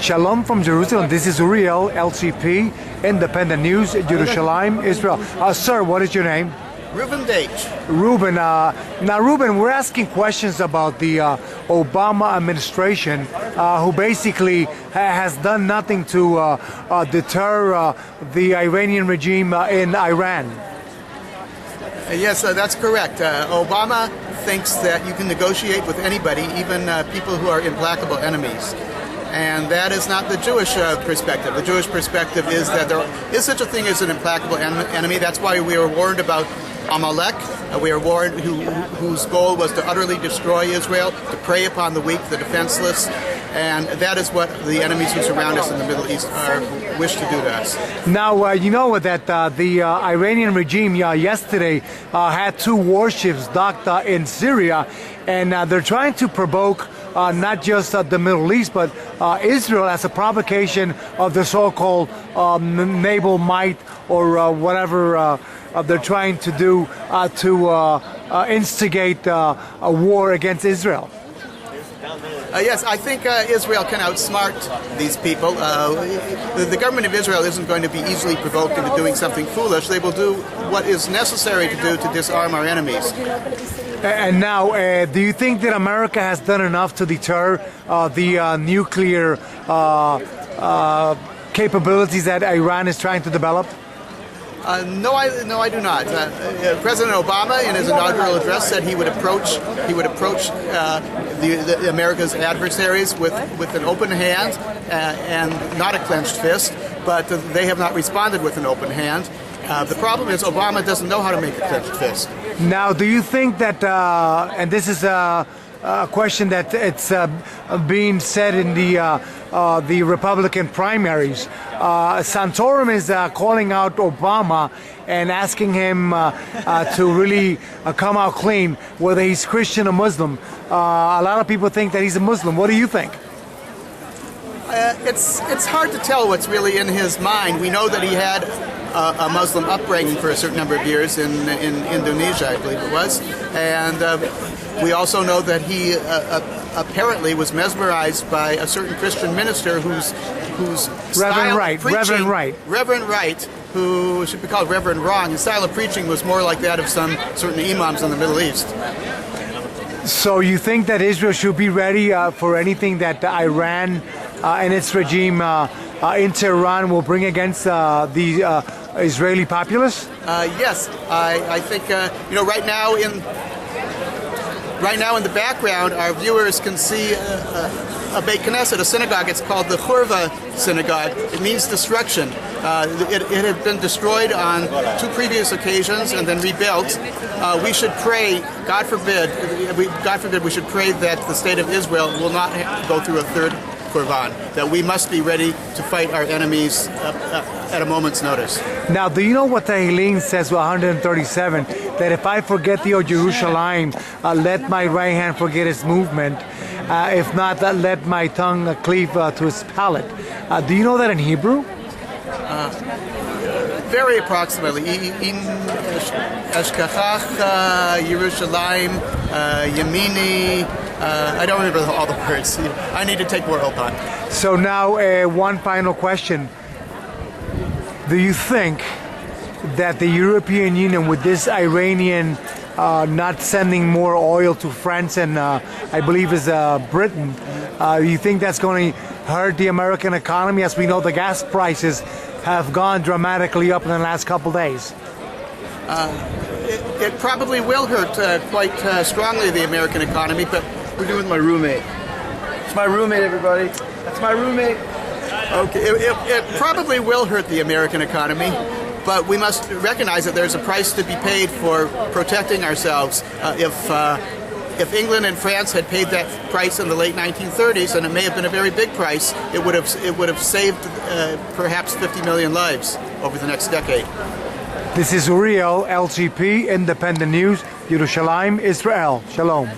Shalom from Jerusalem. This is Uriel, LCP, Independent News, Jerusalem, Israel. Sir, what is your name? Reuben Dage. Reuben. Now, Reuben, we're asking questions about the Obama administration, who basically has done nothing to deter the Iranian regime in Iran. Yes, that's correct. Obama thinks that you can negotiate with anybody, even people who are implacable enemies. And that is not the Jewish perspective. The Jewish perspective is that there is such a thing as an implacable enemy. That's why we were warned about Amalek. We were warned whose goal was to utterly destroy Israel, to prey upon the weak, the defenseless. And that is what the enemies who surround us in the Middle East wish to do to us. Now, you know that the Iranian regime yesterday had 2 warships docked in Syria, and they're trying to provoke not just the Middle East, but Israel as a provocation of the so-called naval might, or whatever they're trying to do to instigate a war against Israel. Yes, I think Israel can outsmart these people. The government of Israel isn't going to be easily provoked into doing something foolish. They will do what is necessary to do to disarm our enemies. And now, do you think that America has done enough to deter the nuclear capabilities that Iran is trying to develop? No, I do not. President Obama, in his inaugural address, said he would approach the America's adversaries with an open hand and not a clenched fist. But they have not responded with an open hand. The problem is Obama doesn't know how to make a clenched fist. Now, do you think that, and this is a question that it's being said in the Republican primaries, Santorum is calling out Obama and asking him to really come out clean, whether he's Christian or Muslim. A lot of people think that he's a Muslim. What do you think? It's hard to tell what's really in his mind. We know that he had a Muslim upbringing for a certain number of years in Indonesia, I believe it was, and we also know that he apparently was mesmerized by a certain Christian minister whose Reverend Wright, Reverend Wright, who should be called Reverend Wrong. His style of preaching was more like that of some certain imams in the Middle East. So you think that Israel should be ready for anything that Iran and its regime in Tehran will bring against the Israeli populace? Yes, I think right now in the background, our viewers can see a Beit Knesset, a synagogue. It's called the Churva Synagogue. It means destruction. It had been destroyed on 2 previous occasions and then rebuilt. We should pray, God forbid, we should pray that the state of Israel will not go through a third Korban, that we must be ready to fight our enemies at a moment's notice. Now, do you know what Tehillim says, 137, that if I forget thee, O Jerusalem, let my right hand forget its movement, if not, let my tongue cleave to its palate. Do you know that in Hebrew? Very approximately. In Eshkachach Yerushalayim Yamini. I don't remember all the words. I need to take more help on. So now, one final question. Do you think that the European Union, with this Iranian not sending more oil to France and I believe is Britain, you think that's going to hurt the American economy? As we know, the gas prices have gone dramatically up in the last couple days. It probably will hurt quite strongly the American economy, but we're doing my roommate. It's my roommate, everybody. That's my roommate. Okay, it probably will hurt the American economy, but we must recognize that there's a price to be paid for protecting ourselves. If England and France had paid that price in the late 1930s, and it may have been a very big price, it would have saved perhaps 50 million lives over the next decade. This is Uriel, LCP, Independent News, Jerusalem, Israel. Shalom.